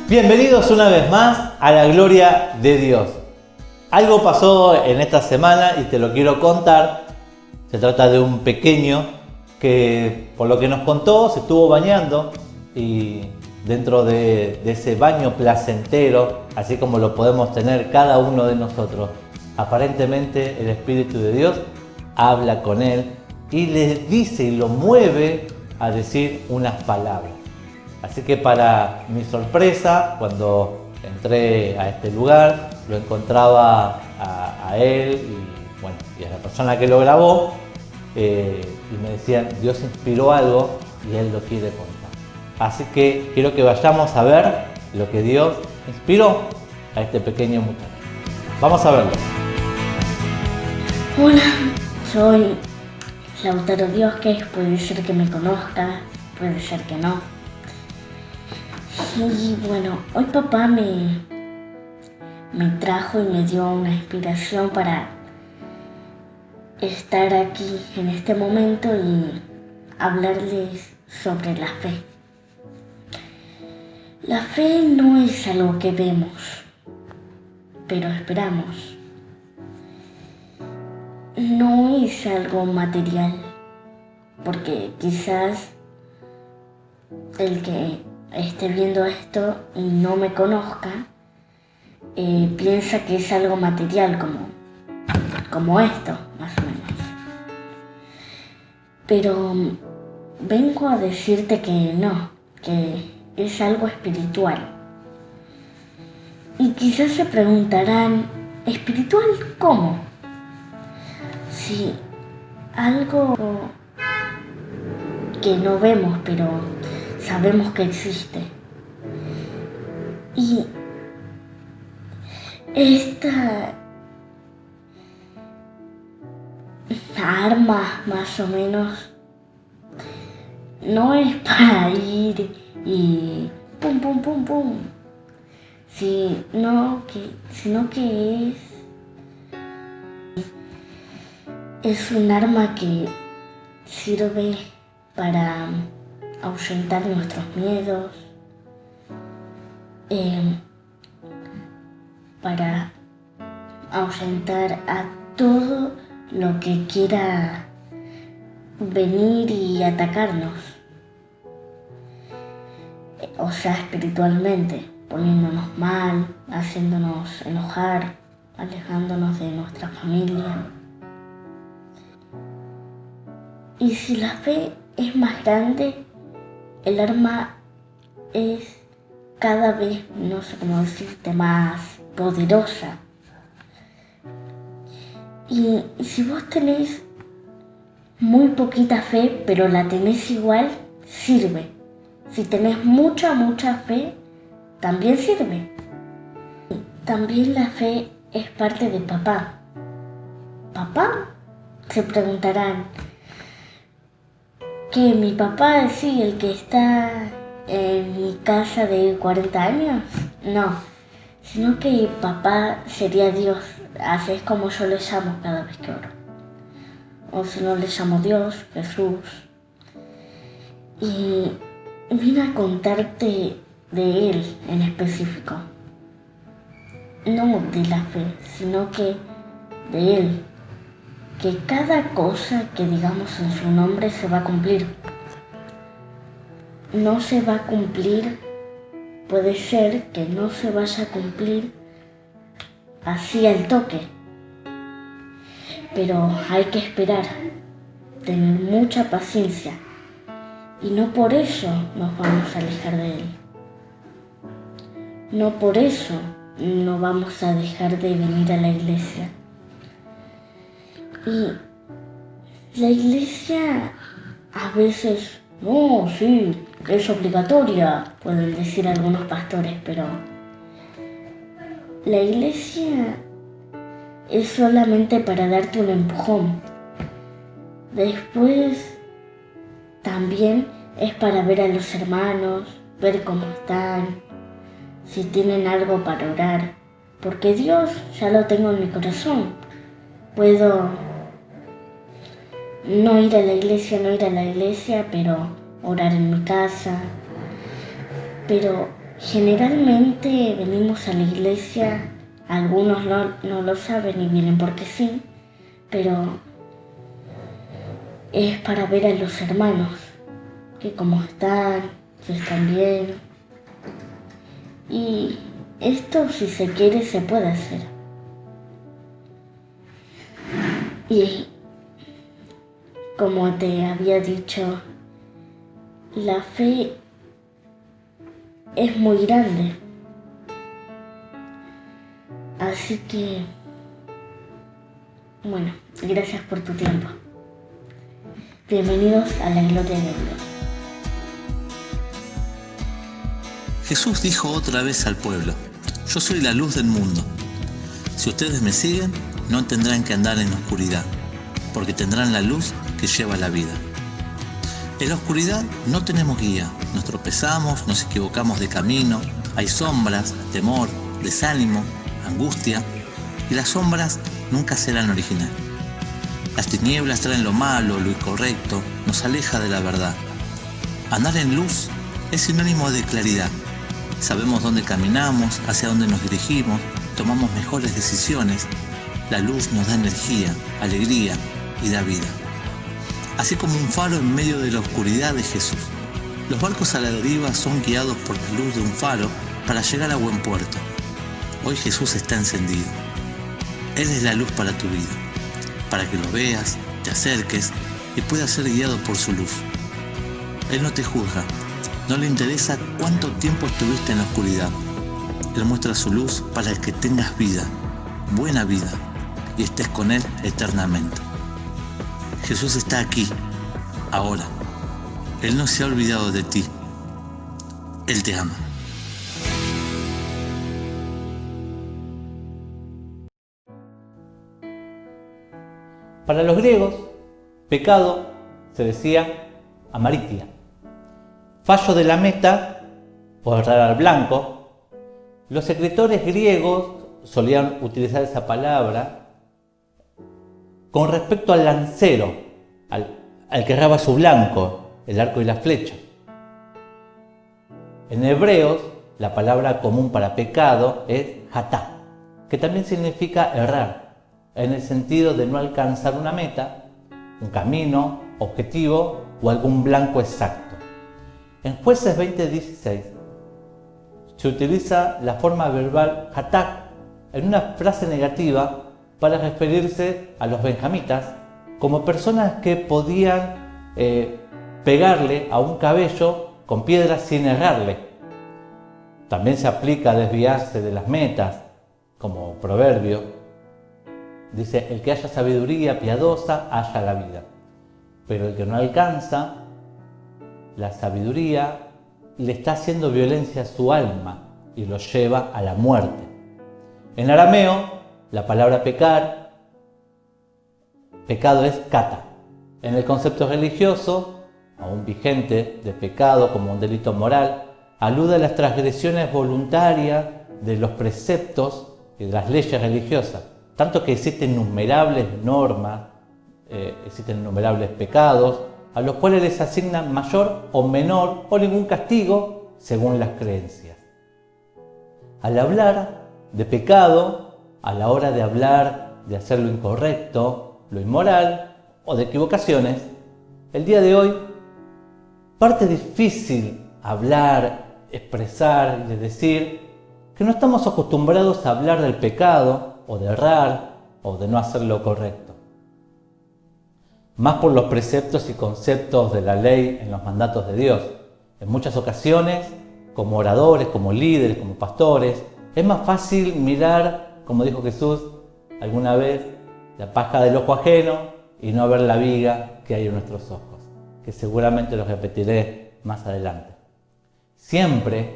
Bienvenidos una vez más a la gloria de Dios. Algo pasó en esta semana y te lo quiero contar. Se trata de un pequeño que, por lo que nos contó, se estuvo bañando y dentro de ese baño placentero, así como lo podemos tener cada uno de nosotros, aparentemente el Espíritu de Dios habla con él y le dice y lo mueve a decir unas palabras. Así que para mi sorpresa, cuando entré a este lugar, lo encontraba a él y a la persona que lo grabó y me decían, Dios inspiró algo y él lo quiere contar. Así que quiero que vayamos a ver lo que Dios inspiró a este pequeño muchacho. Vamos a verlo. Hola, soy Lautaro Diosques, puede ser que me conozca, puede ser que no. Y bueno, hoy papá me trajo y me dio una inspiración para estar aquí en este momento y hablarles sobre la fe. La fe no es algo que vemos, pero esperamos. No es algo material, porque quizás el que esté viendo esto y no me conozca, piensa que es algo material, como esto, más o menos. Pero vengo a decirte que no, que es algo espiritual. Y quizás se preguntarán, ¿espiritual cómo? Sí, algo que no vemos, pero sabemos que existe. Y esta arma, más o menos, no es para ir y pum, pum, pum, pum, sino que es un arma que sirve para ahuyentar nuestros miedos, para ahuyentar a todo lo que quiera venir y atacarnos, o sea, espiritualmente, poniéndonos mal, haciéndonos enojar, alejándonos de nuestra familia. Y si la fe es más grande, el arma es cada vez, no sé cómo decirte, más poderosa. Y si vos tenés muy poquita fe, pero la tenés igual, sirve. Si tenés mucha fe, también sirve. También la fe es parte de papá. ¿Papá? Se preguntarán. ¿Que mi papá sí, el que está en mi casa de 40 años? No, sino que papá sería Dios, así es como yo le llamo cada vez que oro. O si no, le llamo Dios, Jesús. Y vine a contarte de Él en específico. No de la fe, sino que de Él. Que cada cosa que digamos en su nombre se va a cumplir. No se va a cumplir, puede ser que no se vaya a cumplir así al toque. Pero hay que esperar, tener mucha paciencia. Y no por eso nos vamos a alejar de Él. No por eso no vamos a dejar de venir a la iglesia. Y la iglesia a veces, no, sí, es obligatoria, pueden decir algunos pastores, pero la iglesia es solamente para darte un empujón. Después también es para ver a los hermanos, ver cómo están, si tienen algo para orar, porque Dios ya lo tengo en mi corazón. Puedo no ir a la iglesia, pero orar en mi casa. Pero Generalmente venimos a la iglesia, algunos no lo saben y vienen porque sí, pero es para ver a los hermanos, que cómo están, si están bien. Y esto, si se quiere, se puede hacer. Y como te había dicho, la fe es muy grande. Así que, bueno, gracias por tu tiempo. Bienvenidos a la gloria de Dios. Jesús dijo otra vez al pueblo: yo soy la luz del mundo. Si ustedes me siguen, no tendrán que andar en oscuridad, porque tendrán la luz que lleva a la vida. En la oscuridad no tenemos guía, nos tropezamos, nos equivocamos de camino, hay sombras, temor, desánimo, angustia, y las sombras nunca serán original. Las tinieblas traen lo malo, lo incorrecto, nos aleja de la verdad. Andar en luz es sinónimo de claridad. Sabemos dónde caminamos, hacia dónde nos dirigimos, tomamos mejores decisiones. La luz nos da energía, alegría y da vida. Así como un faro en medio de la oscuridad de Jesús. Los barcos a la deriva son guiados por la luz de un faro para llegar a buen puerto. Hoy Jesús está encendido. Él es la luz para tu vida, para que lo veas, te acerques y puedas ser guiado por su luz. Él no te juzga, no le interesa cuánto tiempo estuviste en la oscuridad. Él muestra su luz para que tengas vida, buena vida, y estés con Él eternamente. Jesús está aquí, ahora. Él no se ha olvidado de ti. Él te ama. Para los griegos, pecado se decía amaritia, fallo de la meta o errar al blanco. Los escritores griegos solían utilizar esa palabra con respecto al lancero, al que erraba su blanco, el arco y la flecha. En hebreos, la palabra común para pecado es hatá, que también significa errar, en el sentido de no alcanzar una meta, un camino, objetivo o algún blanco exacto. En Jueces 20:16 se utiliza la forma verbal hatá en una frase negativa para referirse a los benjamitas como personas que podían pegarle a un cabello con piedras sin errarle. También se aplica a desviarse de las metas, como proverbio. Dice: el que haya sabiduría piadosa, haya la vida. Pero el que no alcanza la sabiduría, le está haciendo violencia a su alma y lo lleva a la muerte. En arameo, la palabra pecar, pecado es kata. En el concepto religioso, aún vigente, de pecado como un delito moral, alude a las transgresiones voluntarias de los preceptos y de las leyes religiosas. Tanto que existen innumerables normas, existen innumerables pecados, a los cuales les asignan mayor o menor o ningún castigo según las creencias. Al hablar de pecado, a la hora de hablar de hacer lo incorrecto, lo inmoral o de equivocaciones, el día de hoy parte difícil hablar, expresar y de decir que no estamos acostumbrados a hablar del pecado o de errar o de no hacer lo correcto. Más por los preceptos y conceptos de la ley en los mandatos de Dios. En muchas ocasiones, como oradores, como líderes, como pastores, es más fácil mirar, como dijo Jesús alguna vez, la paja del ojo ajeno y no ver la viga que hay en nuestros ojos, que seguramente lo repetiré más adelante. Siempre,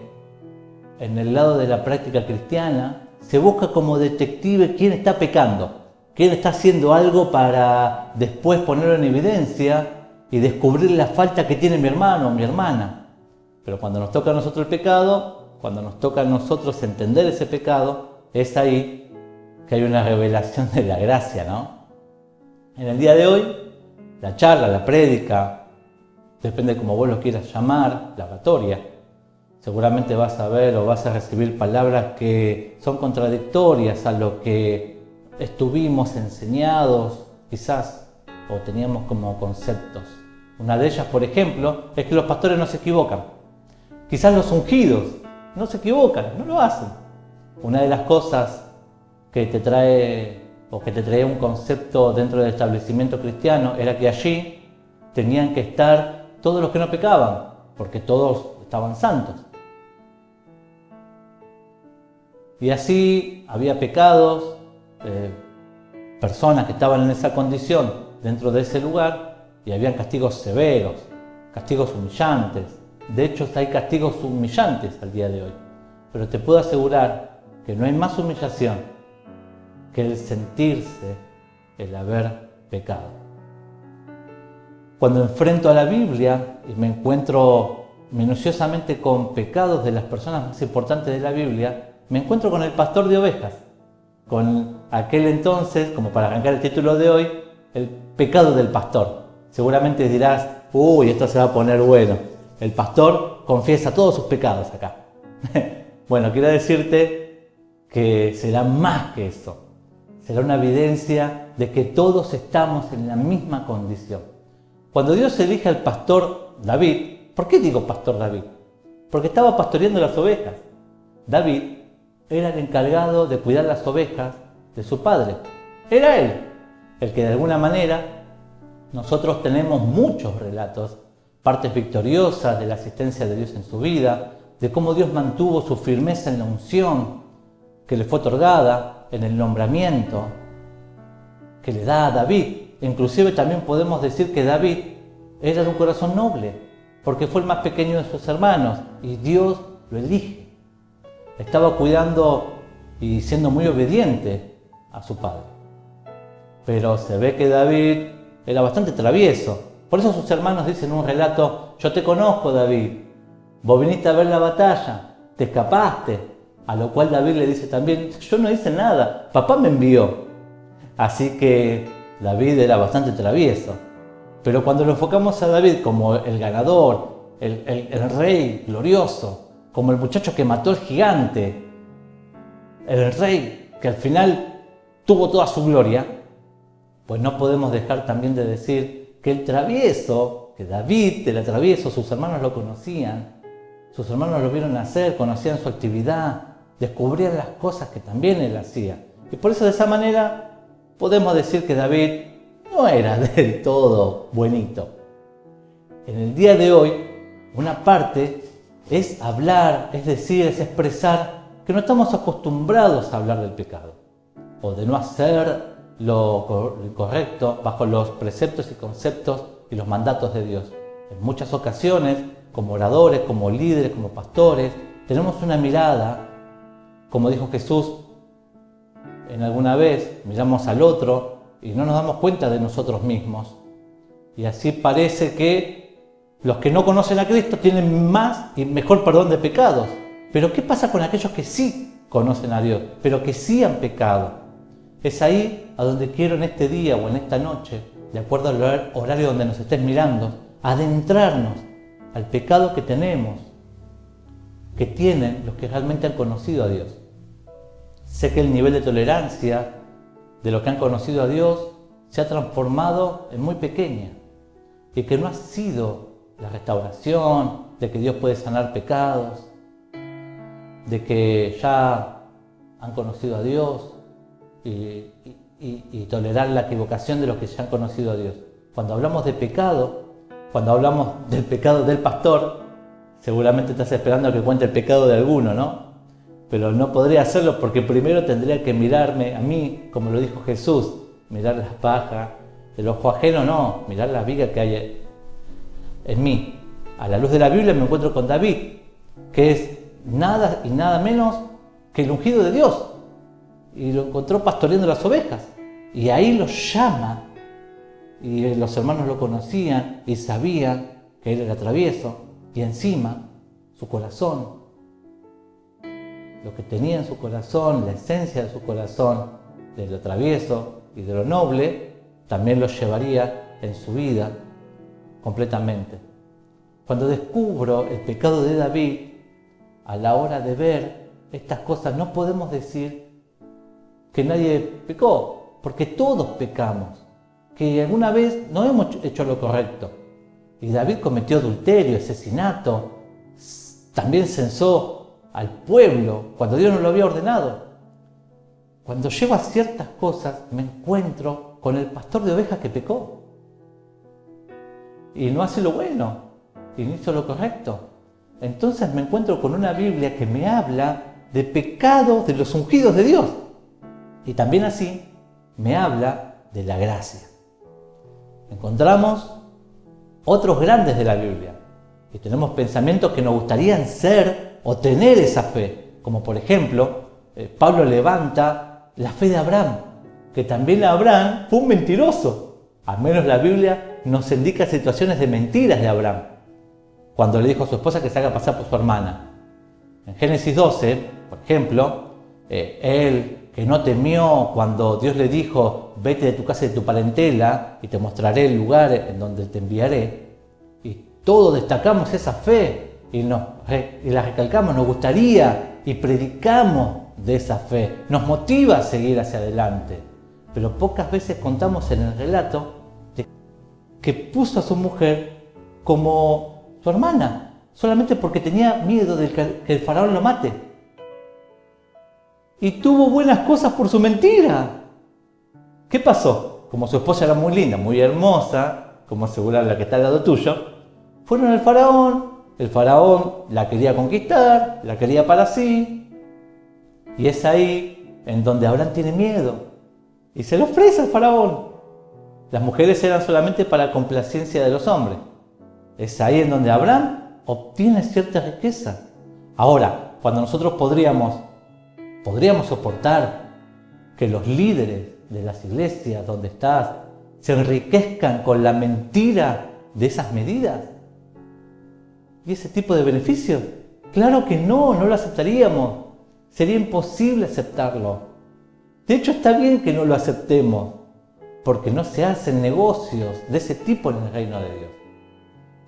en el lado de la práctica cristiana, se busca como detective quién está pecando, quién está haciendo algo para después ponerlo en evidencia y descubrir la falta que tiene mi hermano o mi hermana. Pero cuando nos toca a nosotros el pecado, cuando nos toca a nosotros entender ese pecado, es ahí que hay una revelación de la gracia, ¿no? En el día de hoy, la charla, la prédica, depende de cómo vos lo quieras llamar, la oratoria, seguramente vas a ver o vas a recibir palabras que son contradictorias a lo que estuvimos enseñados, quizás, o teníamos como conceptos. Una de ellas, por ejemplo, es que los pastores no se equivocan. Quizás los ungidos no se equivocan, no lo hacen. Una de las cosas que te trae o que te traía un concepto dentro del establecimiento cristiano era que allí tenían que estar todos los que no pecaban, porque todos estaban santos. Y así había pecados, personas que estaban en esa condición dentro de ese lugar, y habían castigos severos, castigos humillantes. De hecho, hay castigos humillantes al día de hoy. Pero te puedo asegurar que no hay más humillación que el sentirse, el haber pecado. Cuando enfrento a la Biblia y me encuentro minuciosamente con pecados de las personas más importantes de la Biblia, me encuentro con el pastor de ovejas, con aquel entonces, como para arrancar el título de hoy, el pecado del pastor. Seguramente dirás, uy, esto se va a poner bueno. El pastor confiesa todos sus pecados acá. Bueno, quiero decirte que será más que eso. Será una evidencia de que todos estamos en la misma condición. Cuando Dios elige al pastor David, ¿por qué digo pastor David? Porque estaba pastoreando las ovejas. David era el encargado de cuidar las ovejas de su padre. Era él el que de alguna manera nosotros tenemos muchos relatos, partes victoriosas de la asistencia de Dios en su vida, de cómo Dios mantuvo su firmeza en la unción que le fue otorgada, en el nombramiento que le da a David. Inclusive también podemos decir que David era de un corazón noble, porque fue el más pequeño de sus hermanos y Dios lo elige. Estaba cuidando y siendo muy obediente a su padre. Pero se ve que David era bastante travieso. Por eso sus hermanos dicen en un relato, yo te conozco, David, vos viniste a ver la batalla, te escapaste. A lo cual David le dice también, yo no hice nada, papá me envió. Así que David era bastante travieso. Pero cuando lo enfocamos a David como el ganador, el rey glorioso, como el muchacho que mató al gigante, el rey que al final tuvo toda su gloria, pues no podemos dejar también de decir que el travieso, que David era travieso, sus hermanos lo conocían, sus hermanos lo vieron nacer, conocían su actividad, descubrían las cosas que también él hacía. Y por eso de esa manera podemos decir que David no era del todo buenito. En el día de hoy, una parte es hablar, es decir, es expresar que no estamos acostumbrados a hablar del pecado o de no hacer lo correcto bajo los preceptos y conceptos y los mandatos de Dios. En muchas ocasiones, como oradores, como líderes, como pastores, tenemos una mirada, como dijo Jesús en alguna vez, miramos al otro y no nos damos cuenta de nosotros mismos. Y así parece que los que no conocen a Cristo tienen más y mejor perdón de pecados. Pero ¿qué pasa con aquellos que sí conocen a Dios, pero que sí han pecado? Es ahí a donde quiero en este día o en esta noche, de acuerdo al horario donde nos estés mirando, adentrarnos al pecado que tenemos, que tienen los que realmente han conocido a Dios. Sé que el nivel de tolerancia de los que han conocido a Dios se ha transformado en muy pequeña y que no ha sido la restauración, de que Dios puede sanar pecados, de que ya han conocido a Dios y tolerar la equivocación de los que ya han conocido a Dios. Cuando hablamos de pecado, cuando hablamos del pecado del pastor, seguramente estás esperando a que cuente el pecado de alguno, ¿no? Pero no podría hacerlo porque primero tendría que mirarme a mí, como lo dijo Jesús, mirar las pajas del ojo ajeno, no, mirar la viga que hay en mí. A la luz de la Biblia me encuentro con David, que es nada y nada menos que el ungido de Dios. Y lo encontró pastoreando las ovejas. Y ahí lo llama. Y los hermanos lo conocían y sabían que él era travieso. Y encima, su corazón, lo que tenía en su corazón, la esencia de su corazón, de lo travieso y de lo noble, también lo llevaría en su vida completamente. Cuando descubro el pecado de David, a la hora de ver estas cosas no podemos decir que nadie pecó, porque todos pecamos, que alguna vez no hemos hecho lo correcto. Y David cometió adulterio, asesinato, también censó al pueblo cuando Dios no lo había ordenado. Cuando llego a ciertas cosas me encuentro con el pastor de ovejas que pecó y no hace lo bueno y no hizo lo correcto. Entonces me encuentro con una Biblia que me habla de pecados de los ungidos de Dios y también así me habla de la gracia. Encontramos otros grandes de la Biblia y tenemos pensamientos que nos gustarían ser o tener esa fe, como por ejemplo Pablo levanta la fe de Abraham, que también Abraham fue un mentiroso. Al menos la Biblia nos indica situaciones de mentiras de Abraham, cuando le dijo a su esposa que se haga pasar por su hermana. En Génesis 12, por ejemplo, él que no temió cuando Dios le dijo: vete de tu casa y de tu parentela y te mostraré el lugar en donde te enviaré. Y todos destacamos esa fe y la recalcamos, nos gustaría y predicamos de esa fe, nos motiva a seguir hacia adelante. Pero pocas veces contamos en el relato que puso a su mujer como su hermana, solamente porque tenía miedo de que el faraón lo mate. Y tuvo buenas cosas por su mentira. ¿Qué pasó? Como su esposa era muy linda, muy hermosa, como asegurar la que está al lado tuyo, fueron al faraón, el faraón la quería conquistar, la quería para sí, y es ahí en donde Abraham tiene miedo y se lo ofrece al faraón. Las mujeres eran solamente para complacencia de los hombres. Es ahí en donde Abraham obtiene cierta riqueza. Ahora, cuando nosotros podríamos soportar que los líderes de las iglesias donde estás se enriquezcan con la mentira de esas medidas y ese tipo de beneficios, claro que no lo aceptaríamos. Sería imposible aceptarlo. De hecho, está bien que no lo aceptemos, porque no se hacen negocios de ese tipo en el reino de Dios.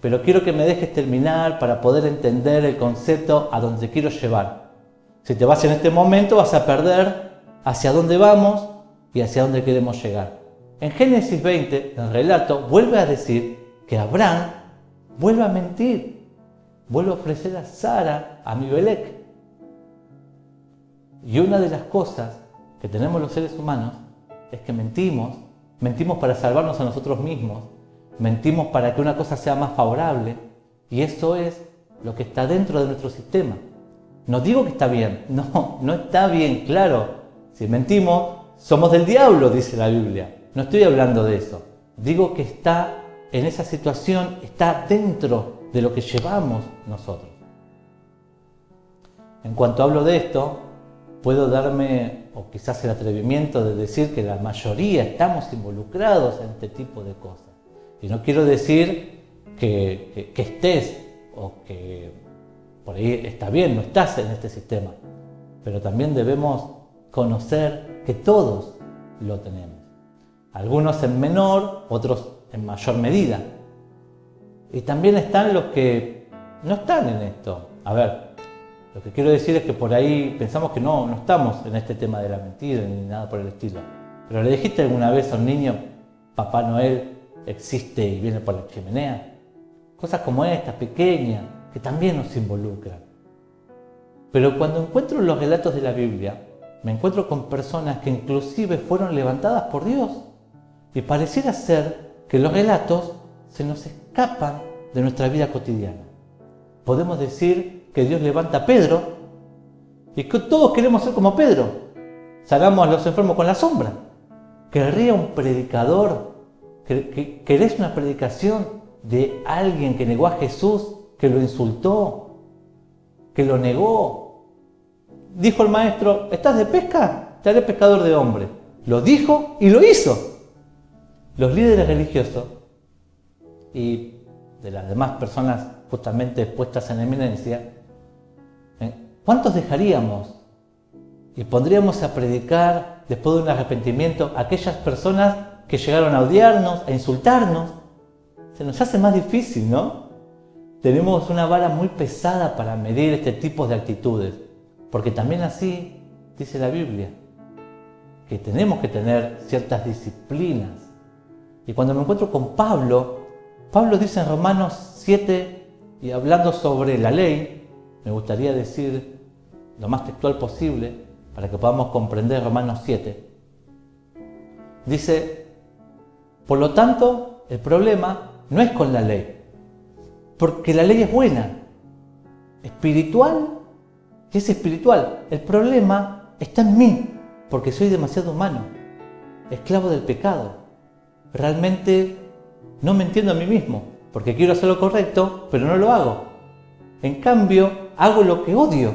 Pero quiero que me dejes terminar para poder entender el concepto a donde quiero llevar. Si te vas en este momento, vas a perder hacia dónde vamos y hacia dónde queremos llegar. En Génesis 20, el relato vuelve a decir que Abraham vuelve a mentir, vuelve a ofrecer a Sara a Abimelech. Y una de las cosas que tenemos los seres humanos es que mentimos para salvarnos a nosotros mismos, mentimos para que una cosa sea más favorable, y eso es lo que está dentro de nuestro sistema. No digo que está bien, no está bien, claro. Si mentimos, somos del diablo, dice la Biblia. No estoy hablando de eso. Digo que está en esa situación, está dentro de lo que llevamos nosotros. En cuanto hablo de esto, puedo darme, o quizás el atrevimiento de decir que la mayoría estamos involucrados en este tipo de cosas. Y no quiero decir que estés o que por ahí está bien, no estás en este sistema. Pero también debemos conocer que todos lo tenemos. Algunos en menor, otros en mayor medida. Y también están los que no están en esto. A ver, lo que quiero decir es que por ahí pensamos que no estamos en este tema de la mentira ni nada por el estilo. Pero ¿le dijiste alguna vez a un niño: Papá Noel existe y viene por la chimenea? Cosas como estas, pequeñas, que también nos involucran. Pero cuando encuentro los relatos de la Biblia, me encuentro con personas que inclusive fueron levantadas por Dios. Y pareciera ser que los relatos se nos escapan de nuestra vida cotidiana. Podemos decir que Dios levanta a Pedro y que todos queremos ser como Pedro. Sanamos a los enfermos con la sombra. ¿Querría un predicador? ¿Querés una predicación de alguien que negó a Jesús, que lo insultó, que lo negó? Dijo el maestro: ¿estás de pesca? Te haré pescador de hombres. Lo dijo y lo hizo. Los líderes religiosos y de las demás personas justamente puestas en eminencia, ¿cuántos dejaríamos y pondríamos a predicar después de un arrepentimiento a aquellas personas que llegaron a odiarnos, a insultarnos? Se nos hace más difícil, ¿no? tenemos una vara muy pesada para medir este tipo de actitudes, porque también así dice la Biblia, que tenemos que tener ciertas disciplinas. Y cuando me encuentro con Pablo dice en Romanos 7, y hablando sobre la ley, me gustaría decir lo más textual posible para que podamos comprender Romanos 7. Dice, por lo tanto, el problema no es con la ley, porque la ley es buena, espiritual, y es espiritual. El problema está en mí, porque soy demasiado humano, esclavo del pecado. Realmente no me entiendo a mí mismo, porque quiero hacer lo correcto, pero no lo hago. En cambio, hago lo que odio,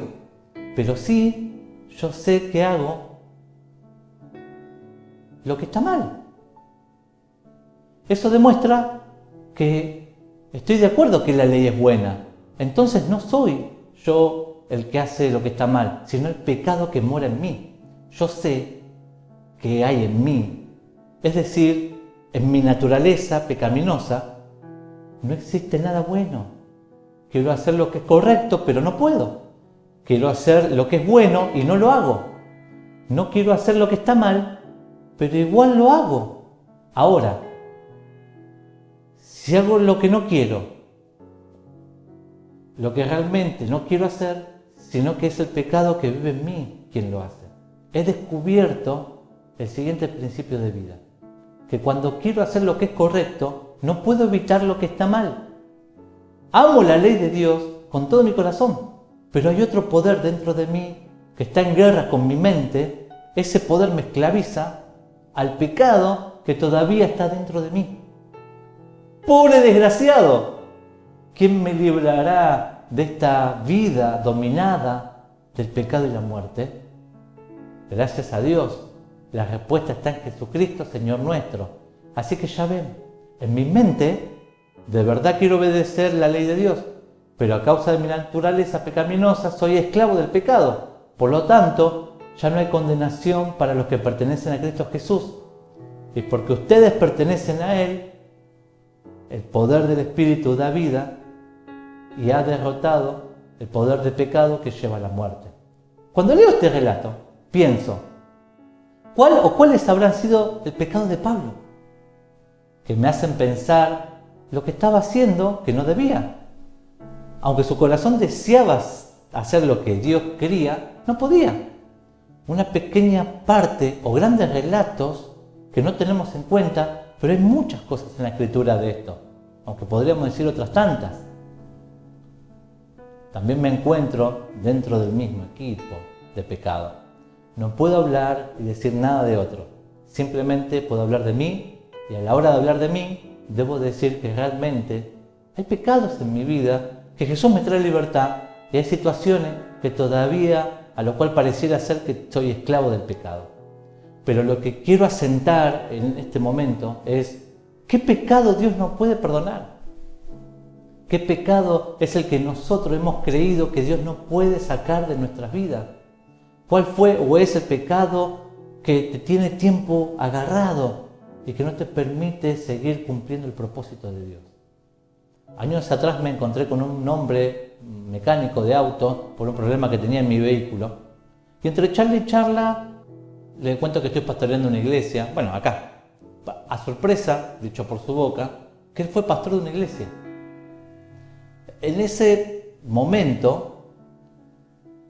pero sí, yo sé que hago lo que está mal. Eso demuestra que estoy de acuerdo que la ley es buena. Entonces no soy yo el que hace lo que está mal, sino el pecado que mora en mí. Yo sé que hay en mí, es decir, en mi naturaleza pecaminosa, no existe nada bueno. Quiero hacer lo que es correcto, pero no puedo. Quiero hacer lo que es bueno y no lo hago. No quiero hacer lo que está mal, pero igual lo hago. Ahora, si hago lo que no quiero, lo que realmente no quiero hacer, sino que es el pecado que vive en mí quien lo hace. He descubierto el siguiente principio de vida, que cuando quiero hacer lo que es correcto, no puedo evitar lo que está mal. Amo la ley de Dios con todo mi corazón, pero hay otro poder dentro de mí que está en guerra con mi mente. Ese poder me esclaviza al pecado que todavía está dentro de mí. ¡Pobre desgraciado! ¿Quién me librará de esta vida dominada del pecado y la muerte? Gracias a Dios, la respuesta está en Jesucristo, Señor nuestro. Así que ya ven, en mi mente, de verdad quiero obedecer la ley de Dios, pero a causa de mi naturaleza pecaminosa soy esclavo del pecado. Por lo tanto, ya no hay condenación para los que pertenecen a Cristo Jesús. Y porque ustedes pertenecen a Él, el poder del Espíritu da vida y ha derrotado el poder del pecado que lleva a la muerte. Cuando leo este relato, pienso, ¿cuáles habrán sido el pecado de Pablo? Que me hacen pensar lo que estaba haciendo que no debía. Aunque su corazón deseaba hacer lo que Dios quería, no podía. Una pequeña parte o grandes relatos que no tenemos en cuenta, pero hay muchas cosas en la Escritura de esto, aunque podríamos decir otras tantas. También me encuentro dentro del mismo equipo de pecado. No puedo hablar y decir nada de otro. Simplemente puedo hablar de mí, y a la hora de hablar de mí, debo decir que realmente hay pecados en mi vida, que Jesús me trae libertad, y hay situaciones que todavía, a lo cual pareciera ser que soy esclavo del pecado. Pero lo que quiero asentar en este momento es, ¿qué pecado Dios no puede perdonar? ¿Qué pecado es el que nosotros hemos creído que Dios no puede sacar de nuestras vidas? ¿Cuál fue o es el pecado que te tiene tiempo agarrado y que no te permite seguir cumpliendo el propósito de Dios? Años atrás me encontré con un hombre mecánico de auto por un problema que tenía en mi vehículo. Y entre charla y charla le cuento que estoy pastoreando una iglesia, bueno, acá, a sorpresa, dicho por su boca, que él fue pastor de una iglesia. En ese momento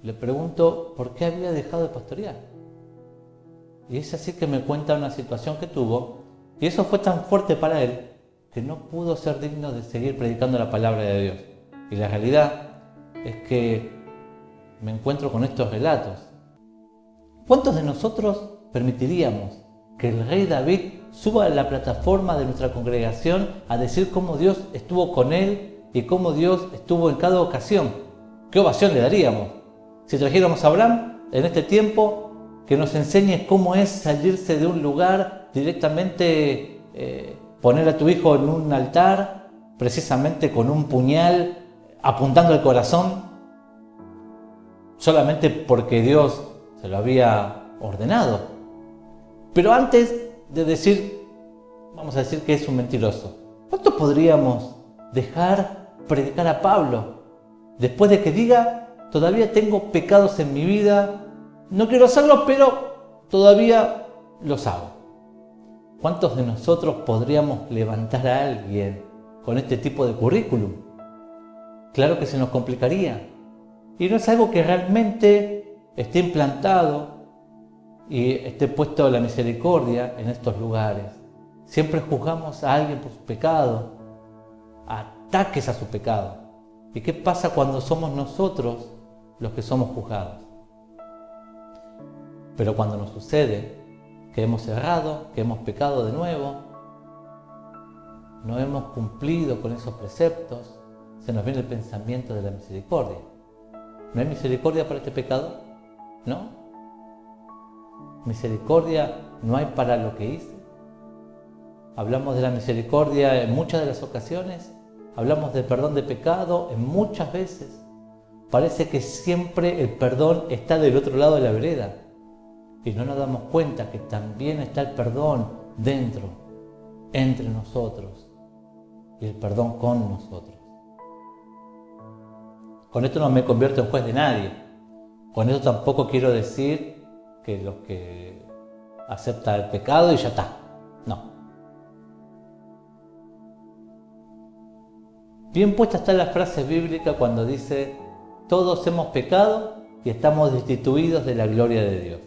le pregunto por qué había dejado de pastorear. Y es así que me cuenta una situación que tuvo, y eso fue tan fuerte para él que no pudo ser digno de seguir predicando la palabra de Dios. Y la realidad es que me encuentro con estos relatos. ¿Cuántos de nosotros permitiríamos que el rey David suba a la plataforma de nuestra congregación a decir cómo Dios estuvo con él y cómo Dios estuvo en cada ocasión? ¿Qué ovación le daríamos? Si trajéramos a Abraham en este tiempo, que nos enseñe cómo es salirse de un lugar directamente, poner a tu hijo en un altar, precisamente con un puñal apuntando al corazón, solamente porque Dios se lo había ordenado. Pero antes de decir, vamos a decir que es un mentiroso, ¿cuánto podríamos dejar predicar a Pablo. Después de que diga, todavía tengo pecados en mi vida, no quiero hacerlos, pero todavía los hago. ¿Cuántos de nosotros podríamos levantar a alguien con este tipo de currículum? Claro que se nos complicaría. Y no es algo que realmente esté implantado y esté puesto la misericordia en estos lugares. Siempre juzgamos a alguien por su pecado, ataques a su pecado. ¿Y qué pasa cuando somos nosotros los que somos juzgados? Pero cuando nos sucede que hemos errado, que hemos pecado de nuevo, no hemos cumplido con esos preceptos, se nos viene el pensamiento de la misericordia. ¿No hay misericordia para este pecado? ¿No? ¿Misericordia no hay para lo que hice? Hablamos de la misericordia en muchas de las ocasiones, hablamos del perdón de pecado en muchas veces. Parece que siempre el perdón está del otro lado de la vereda y no nos damos cuenta que también está el perdón dentro, entre nosotros y el perdón con nosotros. Con esto no me convierto en juez de nadie. Con esto tampoco quiero decir que los que aceptan el pecado y ya está. No. Bien puesta está la frase bíblica cuando dice: todos hemos pecado y estamos destituidos de la gloria de Dios.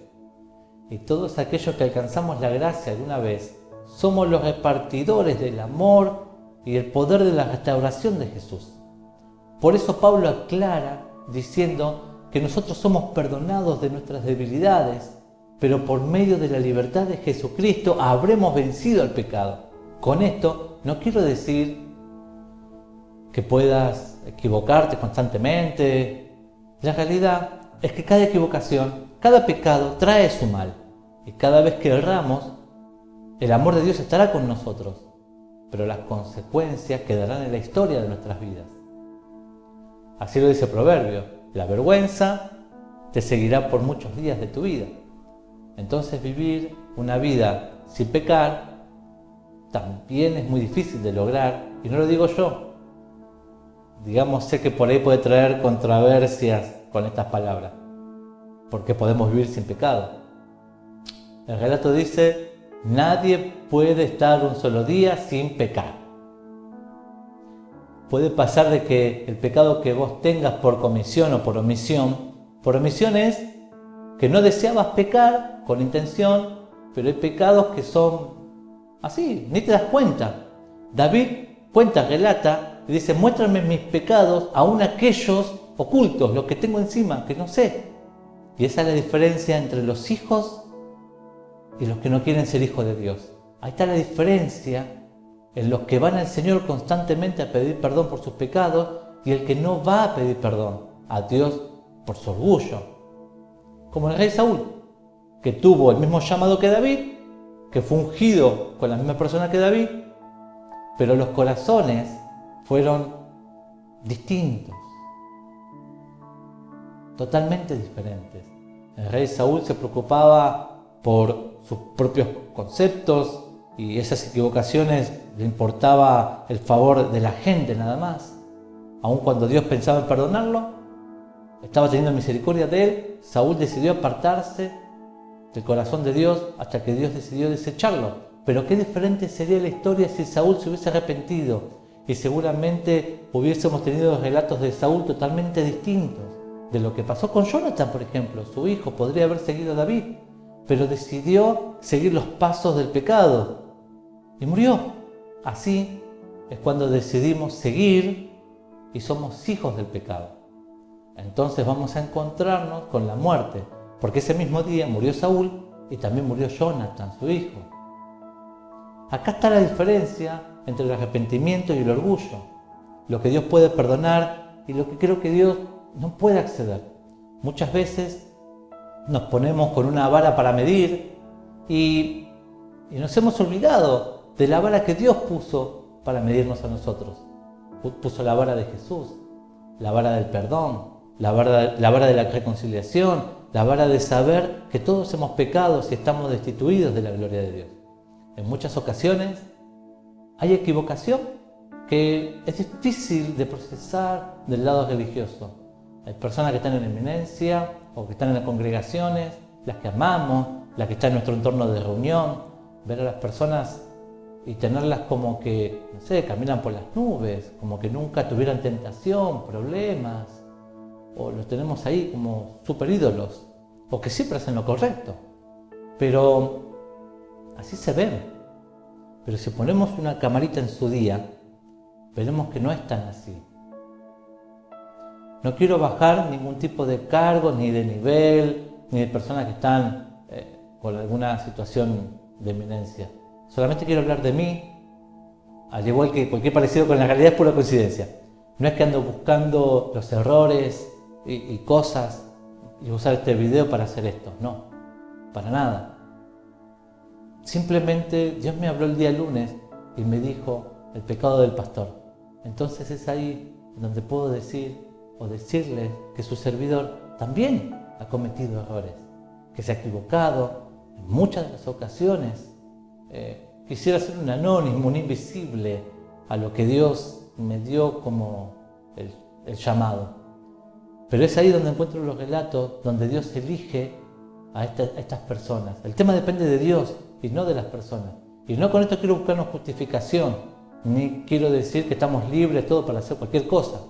Y todos aquellos que alcanzamos la gracia alguna vez somos los repartidores del amor y el poder de la restauración de Jesús. Por eso Pablo aclara diciendo que nosotros somos perdonados de nuestras debilidades, pero por medio de la libertad de Jesucristo habremos vencido al pecado. Con esto no quiero decir que puedas equivocarte constantemente. La realidad es que cada equivocación, cada pecado trae su mal. Y cada vez que erramos, el amor de Dios estará con nosotros, pero las consecuencias quedarán en la historia de nuestras vidas. Así lo dice Proverbio: la vergüenza te seguirá por muchos días de tu vida. Entonces vivir una vida sin pecar también es muy difícil de lograr, y no lo digo yo. Digamos, sé que por ahí puede traer controversias con estas palabras, porque podemos vivir sin pecado. El relato dice: nadie puede estar un solo día sin pecar. Puede pasar de que el pecado que vos tengas por comisión o por omisión es que no deseabas pecar con intención, pero hay pecados que son así, ni te das cuenta. David relata y dice: muéstrame mis pecados, aun aquellos ocultos, los que tengo encima, que no sé. Y esa es la diferencia entre los hijos y los que no quieren ser hijos de Dios. Ahí está la diferencia en los que van al Señor constantemente a pedir perdón por sus pecados y el que no va a pedir perdón a Dios por su orgullo. Como el rey Saúl, que tuvo el mismo llamado que David, que fue ungido con la misma persona que David, pero los corazones fueron distintos, totalmente diferentes. El rey Saúl se preocupaba por sus propios conceptos y esas equivocaciones le importaba el favor de la gente nada más. Aun cuando Dios pensaba en perdonarlo, estaba teniendo misericordia de él, Saúl decidió apartarse del corazón de Dios hasta que Dios decidió desecharlo. Pero qué diferente sería la historia si Saúl se hubiese arrepentido, y seguramente hubiésemos tenido relatos de Saúl totalmente distintos de lo que pasó con Jonathan, por ejemplo. Su hijo podría haber seguido a David, pero decidió seguir los pasos del pecado y murió. Así es cuando decidimos seguir y somos hijos del pecado. Entonces vamos a encontrarnos con la muerte, porque ese mismo día murió Saúl y también murió Jonathan, su hijo. Acá está la diferencia entre el arrepentimiento y el orgullo, lo que Dios puede perdonar y lo que creo que Dios no puede acceder. Muchas veces nos ponemos con una vara para medir y nos hemos olvidado de la vara que Dios puso para medirnos a nosotros. Puso la vara de Jesús, la vara del perdón, la vara de la reconciliación, la vara de saber que todos hemos pecado y estamos destituidos de la gloria de Dios. En muchas ocasiones hay equivocación que es difícil de procesar del lado religioso. Hay personas que están en eminencia o que están en las congregaciones, las que amamos, las que están en nuestro entorno de reunión, ver a las personas y tenerlas como que, no sé, caminan por las nubes, como que nunca tuvieran tentación, problemas, o los tenemos ahí como super ídolos, o que siempre hacen lo correcto. Pero así se ven. Pero si ponemos una camarita en su día, veremos que no es tan así. No quiero bajar ningún tipo de cargo, ni de nivel, ni de personas que están con alguna situación de eminencia. Solamente quiero hablar de mí, al igual que cualquier parecido con la realidad es pura coincidencia. No es que ando buscando los errores y cosas y usar este video para hacer esto, no, para nada. Simplemente Dios me habló el día lunes y me dijo el pecado del pastor. Entonces es ahí donde puedo decir o decirles que su servidor también ha cometido errores, que se ha equivocado en muchas de las ocasiones. Quisiera ser un anónimo, un invisible a lo que Dios me dio como el llamado. Pero es ahí donde encuentro los relatos donde Dios elige a estas personas. El tema depende de Dios y no de las personas. Y no con esto quiero buscarnos justificación, ni quiero decir que estamos libres todos para hacer cualquier cosa.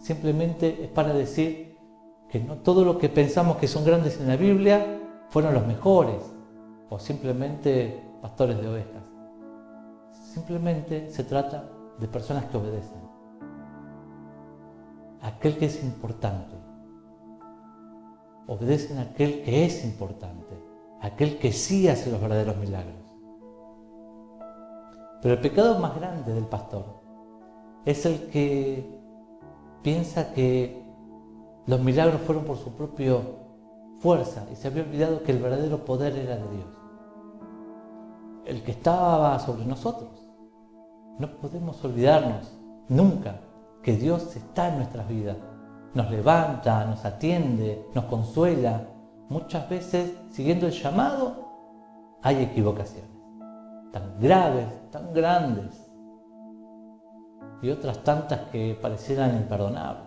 Simplemente es para decir que no todo lo que pensamos que son grandes en la Biblia fueron los mejores, o simplemente pastores de ovejas. Simplemente se trata de personas que obedecen. Aquel que es importante. Obedecen a aquel que es importante, aquel que sí hace los verdaderos milagros. Pero el pecado más grande del pastor es el que piensa que los milagros fueron por su propia fuerza y se había olvidado que el verdadero poder era de Dios, el que estaba sobre nosotros. No podemos olvidarnos nunca que Dios está en nuestras vidas. Nos levanta, nos atiende, nos consuela. Muchas veces, siguiendo el llamado, hay equivocaciones tan graves, tan grandes, y otras tantas que parecieran imperdonables.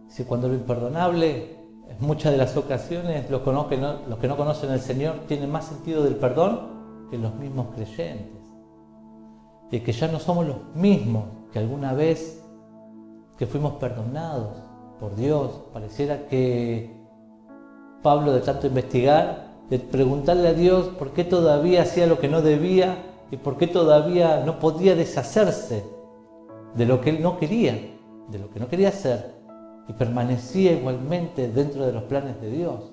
Si cuando lo imperdonable, en muchas de las ocasiones, los que no conocen al Señor tienen más sentido del perdón que los mismos creyentes, y que ya no somos los mismos que alguna vez que fuimos perdonados por Dios. Pareciera que Pablo, de tanto investigar, de preguntarle a Dios por qué todavía hacía lo que no debía y por qué todavía no podía deshacerse de lo que él no quería, de lo que no quería hacer, y permanecía igualmente dentro de los planes de Dios.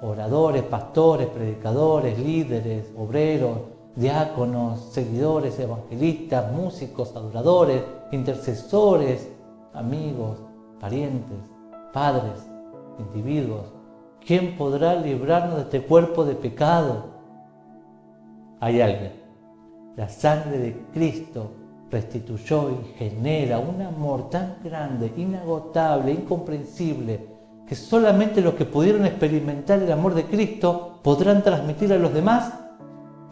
Oradores, pastores, predicadores, líderes, obreros, diáconos, seguidores, evangelistas, músicos, adoradores, intercesores, amigos, parientes, padres, individuos. ¿Quién podrá librarnos de este cuerpo de pecado? Hay alguien. La sangre de Cristo restituyó y genera un amor tan grande, inagotable, incomprensible, que solamente los que pudieron experimentar el amor de Cristo podrán transmitir a los demás,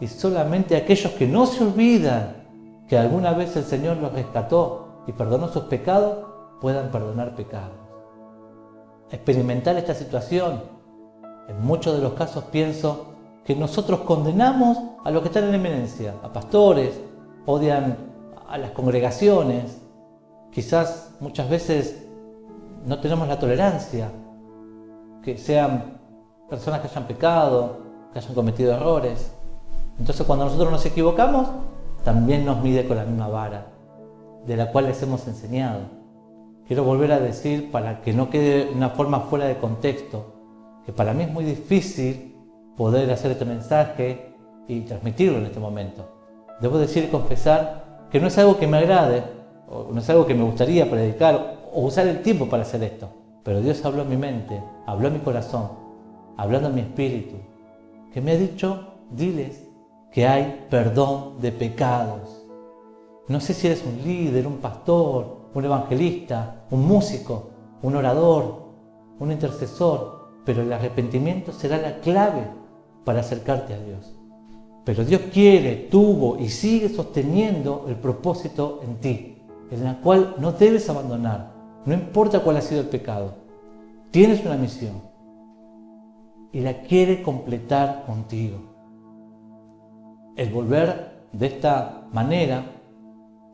y solamente aquellos que no se olvidan que alguna vez el Señor los rescató y perdonó sus pecados, puedan perdonar pecados. Experimentar esta situación, en muchos de los casos pienso que nosotros condenamos a los que están en eminencia, a pastores, odian a las congregaciones, quizás muchas veces no tenemos la tolerancia, que sean personas que hayan pecado, que hayan cometido errores. Entonces cuando nosotros nos equivocamos, también nos mide con la misma vara, de la cual les hemos enseñado. Quiero volver a decir, para que no quede una forma fuera de contexto, que para mí es muy difícil poder hacer este mensaje y transmitirlo en este momento. Debo decir y confesar que no es algo que me agrade, o no es algo que me gustaría predicar, o usar el tiempo para hacer esto. Pero Dios habló en mi mente, habló en mi corazón, hablando en mi espíritu, que me ha dicho, diles que hay perdón de pecados. No sé si eres un líder, un pastor, un evangelista, un músico, un orador, un intercesor, pero el arrepentimiento será la clave para acercarte a Dios. Pero Dios quiere, tuvo y sigue sosteniendo el propósito en ti, en la cual no debes abandonar, no importa cuál ha sido el pecado. Tienes una misión y la quiere completar contigo. El volver de esta manera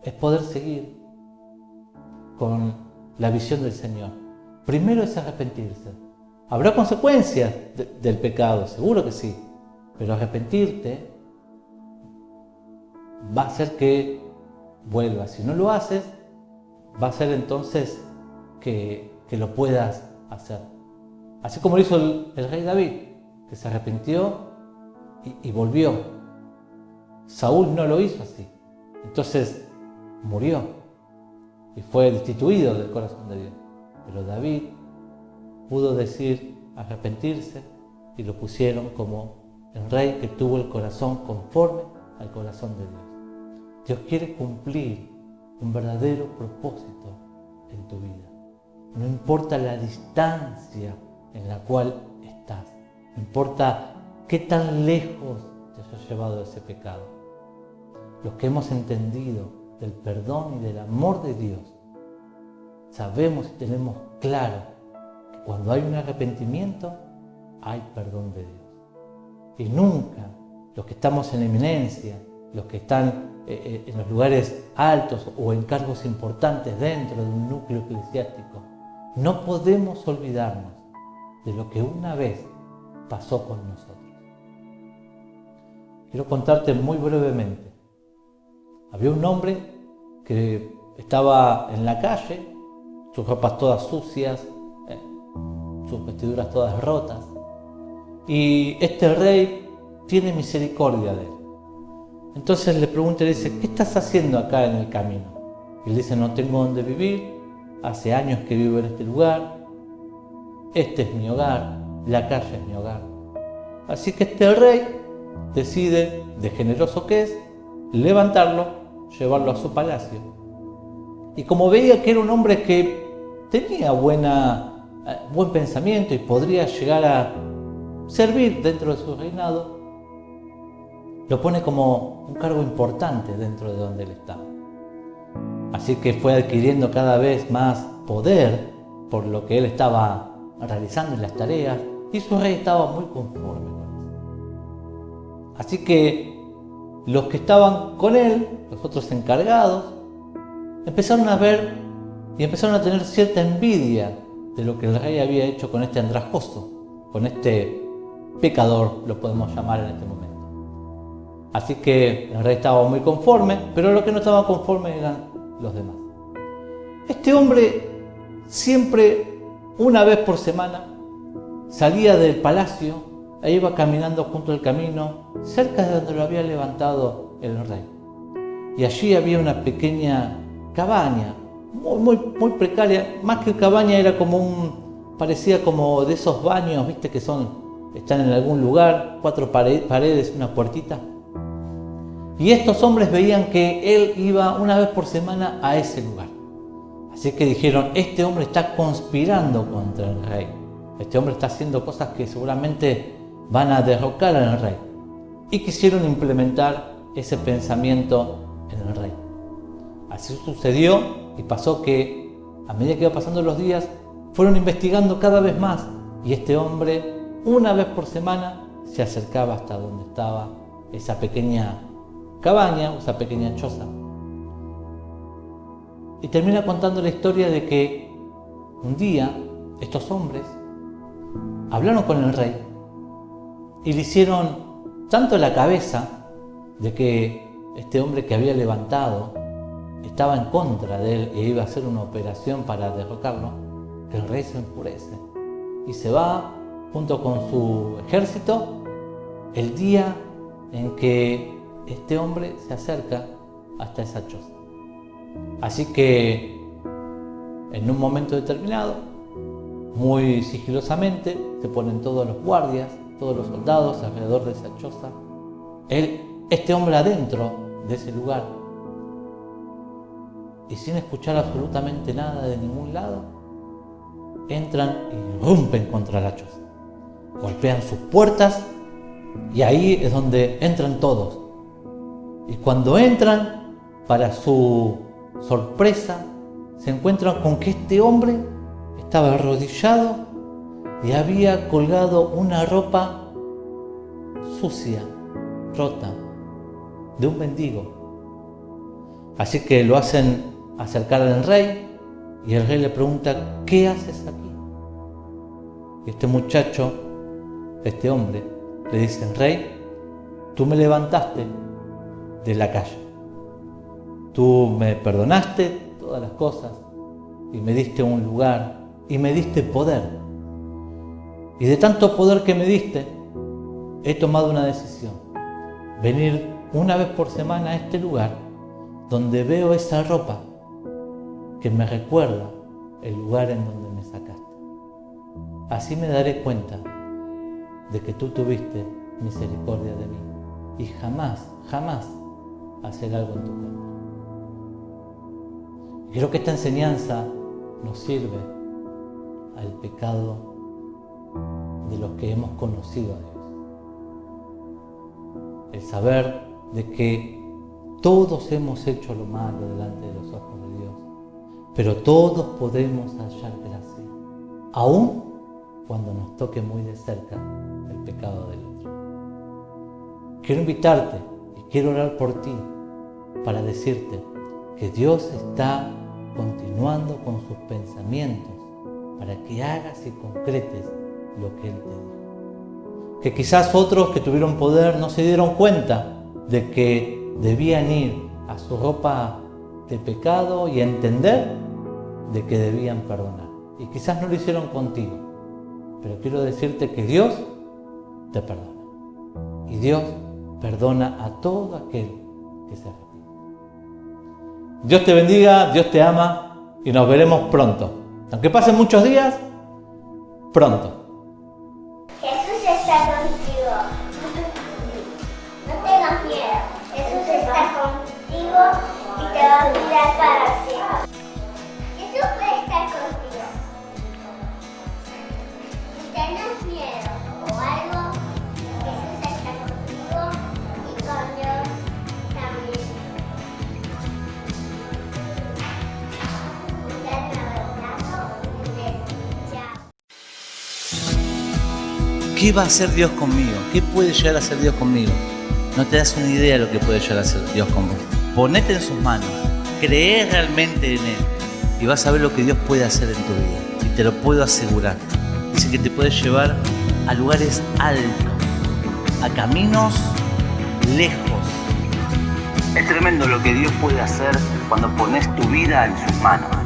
es poder seguir con la visión del Señor. Primero es arrepentirse. Habrá consecuencias del pecado, seguro que sí, pero arrepentirte va a hacer que vuelvas. Si no lo haces, va a ser entonces que lo puedas hacer. Así como lo hizo el rey David, que se arrepintió y volvió. Saúl no lo hizo así. Entonces murió y fue destituido del corazón de Dios. Pero David pudo arrepentirse y lo pusieron como el rey que tuvo el corazón conforme al corazón de Dios. Dios quiere cumplir un verdadero propósito en tu vida. No importa la distancia en la cual estás, no importa qué tan lejos te haya llevado ese pecado. Los que hemos entendido del perdón y del amor de Dios, sabemos y tenemos claro que cuando hay un arrepentimiento, hay perdón de Dios. Y nunca los que estamos en eminencia, los que están en los lugares altos o en cargos importantes dentro de un núcleo eclesiástico, no podemos olvidarnos de lo que una vez pasó con nosotros. Quiero contarte muy brevemente. Había un hombre que estaba en la calle, sus ropas todas sucias, sus vestiduras todas rotas, y este rey tiene misericordia de él. Entonces le pregunta y le dice: ¿qué estás haciendo acá en el camino? Y él dice: no tengo dónde vivir, hace años que vivo en este lugar, este es mi hogar, la calle es mi hogar. Así que este rey decide, de generoso que es, levantarlo, llevarlo a su palacio. Y como veía que era un hombre que tenía buen pensamiento y podría llegar a servir dentro de su reinado, lo pone como un cargo importante dentro de donde él está. Así que fue adquiriendo cada vez más poder por lo que él estaba realizando en las tareas, y su rey estaba muy conforme con eso. Así que los que estaban con él, los otros encargados, empezaron a ver y empezaron a tener cierta envidia de lo que el rey había hecho con este andrajoso, con este pecador, lo podemos llamar en este momento. Así que el rey estaba muy conforme, pero los que no estaban conformes eran los demás. Este hombre siempre, una vez por semana, salía del palacio e iba caminando junto al camino, cerca de donde lo había levantado el rey. Y allí había una pequeña cabaña, muy precaria. Más que cabaña, era parecía como de esos baños, viste, que están en algún lugar, 4 paredes, una puertita. Y estos hombres veían que él iba una vez por semana a ese lugar. Así que dijeron: este hombre está conspirando contra el rey. Este hombre está haciendo cosas que seguramente van a derrocar al rey. Y quisieron implementar ese pensamiento en el rey. Así sucedió, y pasó que a medida que iban pasando los días, fueron investigando cada vez más. Y este hombre, una vez por semana, se acercaba hasta donde estaba esa pequeña cabaña, esa pequeña choza. Y termina contando la historia de que un día estos hombres hablaron con el rey y le hicieron tanto la cabeza de que este hombre que había levantado estaba en contra de él e iba a hacer una operación para derrocarlo, que el rey se enfurece y se va junto con su ejército el día en que este hombre se acerca hasta esa choza. Así que en un momento determinado, muy sigilosamente, se ponen todos los guardias, todos los soldados alrededor de esa choza. Este hombre adentro de ese lugar, y sin escuchar absolutamente nada de ningún lado, entran y irrumpen contra la choza. Golpean sus puertas Y ahí es donde entran todos. Y cuando entran, para su sorpresa, se encuentran con que este hombre estaba arrodillado y había colgado una ropa sucia, rota, de un mendigo. Así que lo hacen acercar al rey y el rey le pregunta: ¿qué haces aquí? Y este muchacho, este hombre, le dice: rey, tú me levantaste de la calle, tú me perdonaste todas las cosas y me diste un lugar y me diste poder. Y de tanto poder que me diste, he tomado una decisión: venir una vez por semana a este lugar donde veo esa ropa que me recuerda el lugar en donde me sacaste. Así me daré cuenta de que tú tuviste misericordia de mí y jamás hacer algo en tu contra. Creo que esta enseñanza nos sirve al pecado de los que hemos conocido a Dios. El saber de que todos hemos hecho lo malo delante de los ojos de Dios, pero todos podemos hallar gracia, aun cuando nos toque muy de cerca el pecado del otro. Quiero invitarte y quiero orar por ti para decirte que Dios está continuando con sus pensamientos para que hagas y concretes lo que Él te dijo. Que quizás otros que tuvieron poder no se dieron cuenta de que debían ir a su ropa de pecado y entender de que debían perdonar. Y quizás no lo hicieron contigo, pero quiero decirte que Dios te perdona. Y Dios perdona a todo aquel que se arrepiente. Dios te bendiga, Dios te ama y nos veremos pronto. Aunque pasen muchos días, pronto. Jesús está contigo. No tengas miedo. Jesús está contigo y te va a cuidar para siempre. Jesús puede estar contigo. Si tenés miedo o algo, Jesús está contigo y con Dios también. Dale un abrazo y un beso. Chao. ¿Qué va a hacer Dios conmigo? ¿Qué puede llegar a hacer Dios conmigo? No te das una idea de lo que puede llegar a hacer Dios con vos. Ponete en sus manos, cree realmente en Él y vas a ver lo que Dios puede hacer en tu vida. Y te lo puedo asegurar. Dice que te puede llevar a lugares altos, a caminos lejos. Es tremendo lo que Dios puede hacer cuando pones tu vida en sus manos.